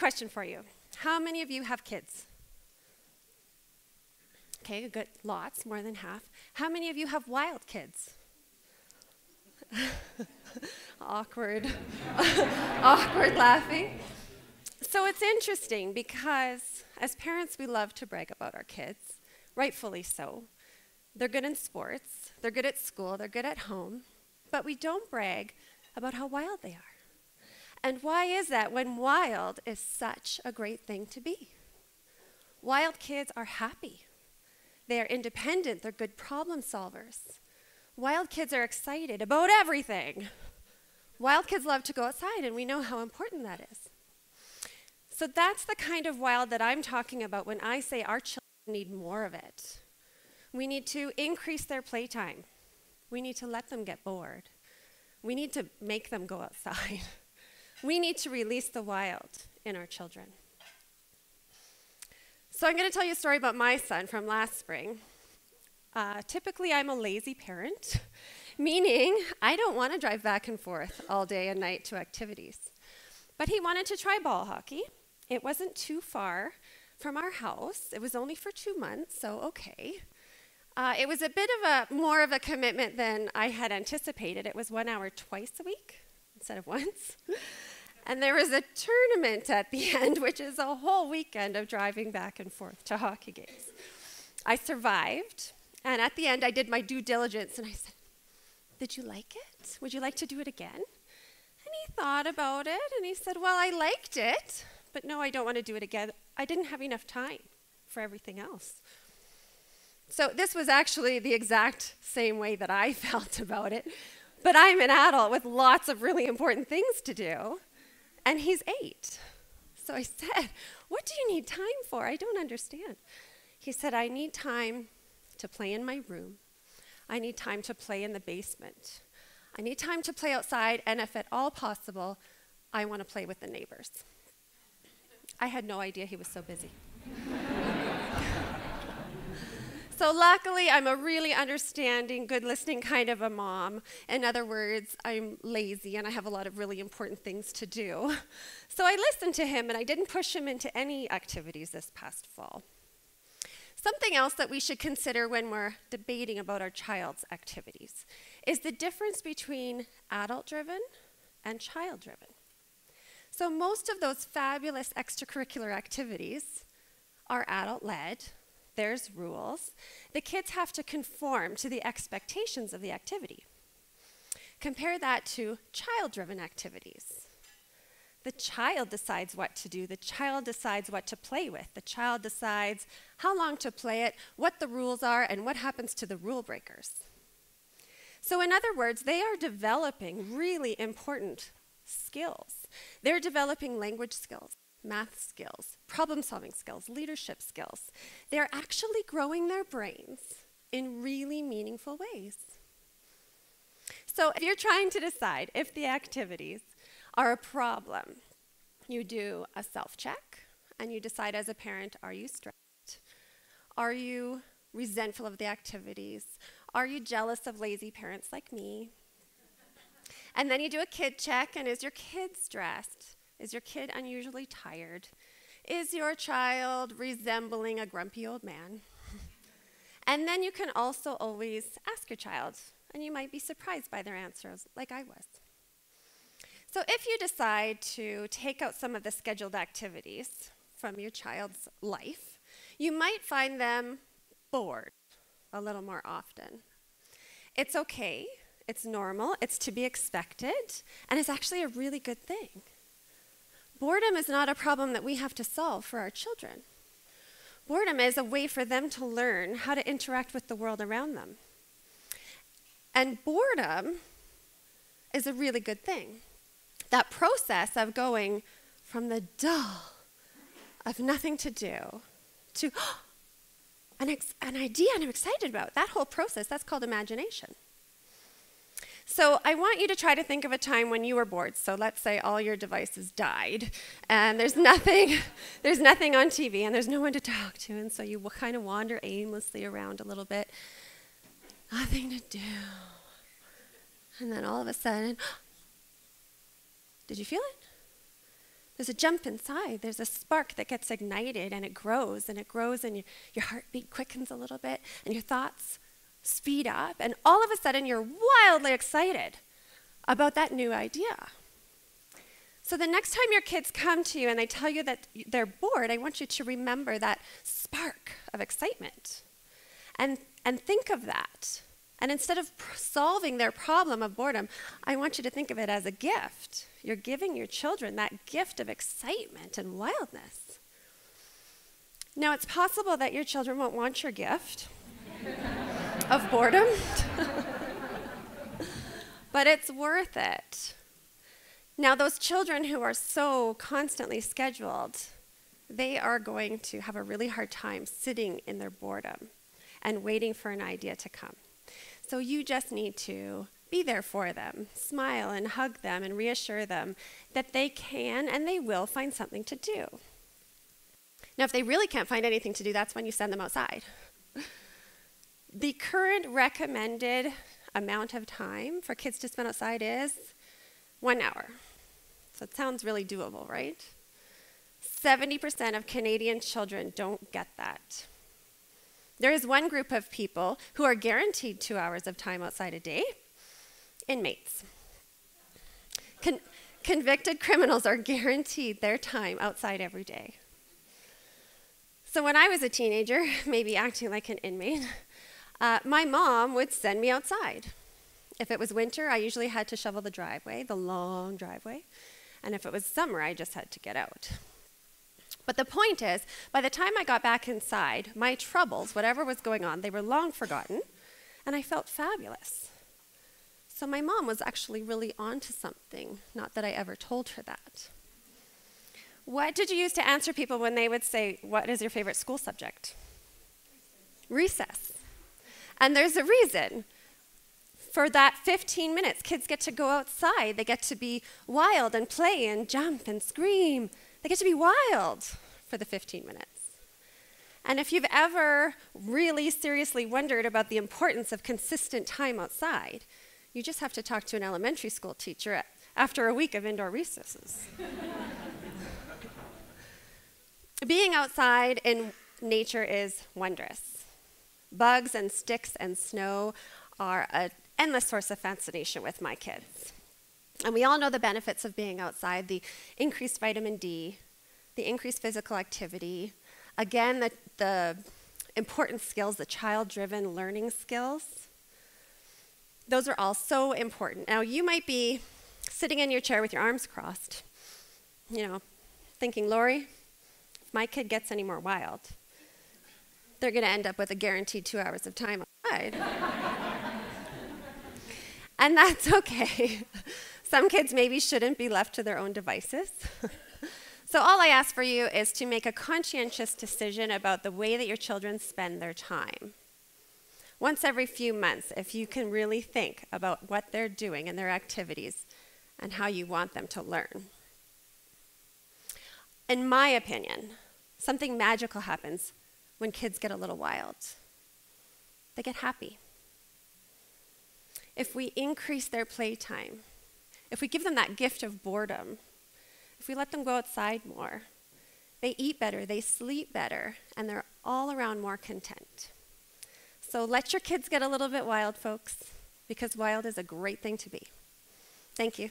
question for you. How many of you have kids? Okay, good, lots, more than half. How many of you have wild kids? Awkward. Awkward laughing. So it's interesting because as parents, we love to brag about our kids, rightfully so. They're good in sports, they're good at school, they're good at home, but we don't brag about how wild they are. And why is that when wild is such a great thing to be? Wild kids are happy. They are independent, they're good problem solvers. Wild kids are excited about everything. Wild kids love to go outside, and we know how important that is. So that's the kind of wild that I'm talking about when I say our children need more of it. We need to increase their playtime. We need to let them get bored. We need to make them go outside. We need to release the wild in our children. So I'm going to tell you a story about my son from last spring. Typically, I'm a lazy parent, meaning I don't want to drive back and forth all day and night to activities. But he wanted to try ball hockey. It wasn't too far from our house. It was only for 2 months, so okay. It was a bit of more of a commitment than I had anticipated. It was 1 hour twice a week instead of once. And there was a tournament at the end, which is a whole weekend of driving back and forth to hockey games. I survived, and at the end I did my due diligence, and I said, "Did you like it? Would you like to do it again?" And he thought about it, and he said, "Well, I liked it, but no, I don't want to do it again. I didn't have enough time for everything else." So this was actually the exact same way that I felt about it, but I'm an adult with lots of really important things to do, and he's 8. So I said, "What do you need time for? I don't understand." He said, "I need time to play in my room. I need time to play in the basement. I need time to play outside, and if at all possible, I want to play with the neighbors." I had no idea he was so busy. So luckily, I'm a really understanding, good listening kind of a mom. In other words, I'm lazy and I have a lot of really important things to do. So I listened to him and I didn't push him into any activities this past fall. Something else that we should consider when we're debating about our child's activities is the difference between adult-driven and child-driven. So most of those fabulous extracurricular activities are adult-led. There's rules. The kids have to conform to the expectations of the activity. Compare that to child-driven activities. The child decides what to do. The child decides what to play with. The child decides how long to play it, what the rules are, and what happens to the rule breakers. So in other words, they are developing really important skills. They're developing language skills, math skills, problem-solving skills, leadership skills. They're actually growing their brains in really meaningful ways. So if you're trying to decide if the activities are a problem, you do a self-check, and you decide as a parent, are you stressed? Are you resentful of the activities? Are you jealous of lazy parents like me? And then you do a kid check, and is your kid stressed? Is your kid unusually tired? Is your child resembling a grumpy old man? And then you can also always ask your child, and you might be surprised by their answers, like I was. So if you decide to take out some of the scheduled activities from your child's life, you might find them bored a little more often. It's okay, it's normal, it's to be expected, and it's actually a really good thing. Boredom is not a problem that we have to solve for our children. Boredom is a way for them to learn how to interact with the world around them. And boredom is a really good thing. That process of going from the dull of nothing to do to an idea I'm excited about, that whole process, that's called imagination. So I want you to try to think of a time when you were bored. So let's say all your devices died and there's nothing on TV and there's no one to talk to, and so you will kind of wander aimlessly around a little bit. Nothing to do. And then all of a sudden, did you feel it? There's a jump inside. There's a spark that gets ignited, and it grows, and your heartbeat quickens a little bit, and your thoughts speed up, and all of a sudden you're wildly excited about that new idea. So the next time your kids come to you and they tell you that they're bored, I want you to remember that spark of excitement and think of that. And instead of solving their problem of boredom, I want you to think of it as a gift. You're giving your children that gift of excitement and wildness. Now, it's possible that your children won't want your gift of boredom, but it's worth it. Now, those children who are so constantly scheduled, they are going to have a really hard time sitting in their boredom and waiting for an idea to come. So you just need to be there for them, smile and hug them and reassure them that they can and they will find something to do. Now, if they really can't find anything to do, that's when you send them outside. The current recommended amount of time for kids to spend outside is 1 hour. So it sounds really doable, right? 70% of Canadian children don't get that. There is one group of people who are guaranteed 2 hours of time outside a day: inmates. Convicted criminals are guaranteed their time outside every day. So when I was a teenager, maybe acting like an inmate, my mom would send me outside. If it was winter, I usually had to shovel the driveway, the long driveway. And if it was summer, I just had to get out. But the point is, by the time I got back inside, my troubles, whatever was going on, they were long forgotten, and I felt fabulous. So my mom was actually really onto something, not that I ever told her that. What did you use to answer people when they would say, "What is your favorite school subject?" Recess. And there's a reason. For that 15 minutes, kids get to go outside. They get to be wild and play and jump and scream. They get to be wild for the 15 minutes. And if you've ever really seriously wondered about the importance of consistent time outside, you just have to talk to an elementary school teacher after a week of indoor recesses. Being outside in nature is wondrous. Bugs and sticks and snow are an endless source of fascination with my kids. And we all know the benefits of being outside: the increased vitamin D, the increased physical activity, again, the important skills, the child-driven learning skills. Those are all so important. Now, you might be sitting in your chair with your arms crossed, thinking, "Laurie, if my kid gets any more wild, they're going to end up with a guaranteed 2 hours of time outside." And that's okay. Some kids maybe shouldn't be left to their own devices. So all I ask for you is to make a conscientious decision about the way that your children spend their time. Once every few months, if you can really think about what they're doing and their activities and how you want them to learn. In my opinion, something magical happens when kids get a little wild. They get happy. If we increase their playtime, if we give them that gift of boredom, if we let them go outside more, they eat better, they sleep better, and they're all around more content. So let your kids get a little bit wild, folks, because wild is a great thing to be. Thank you.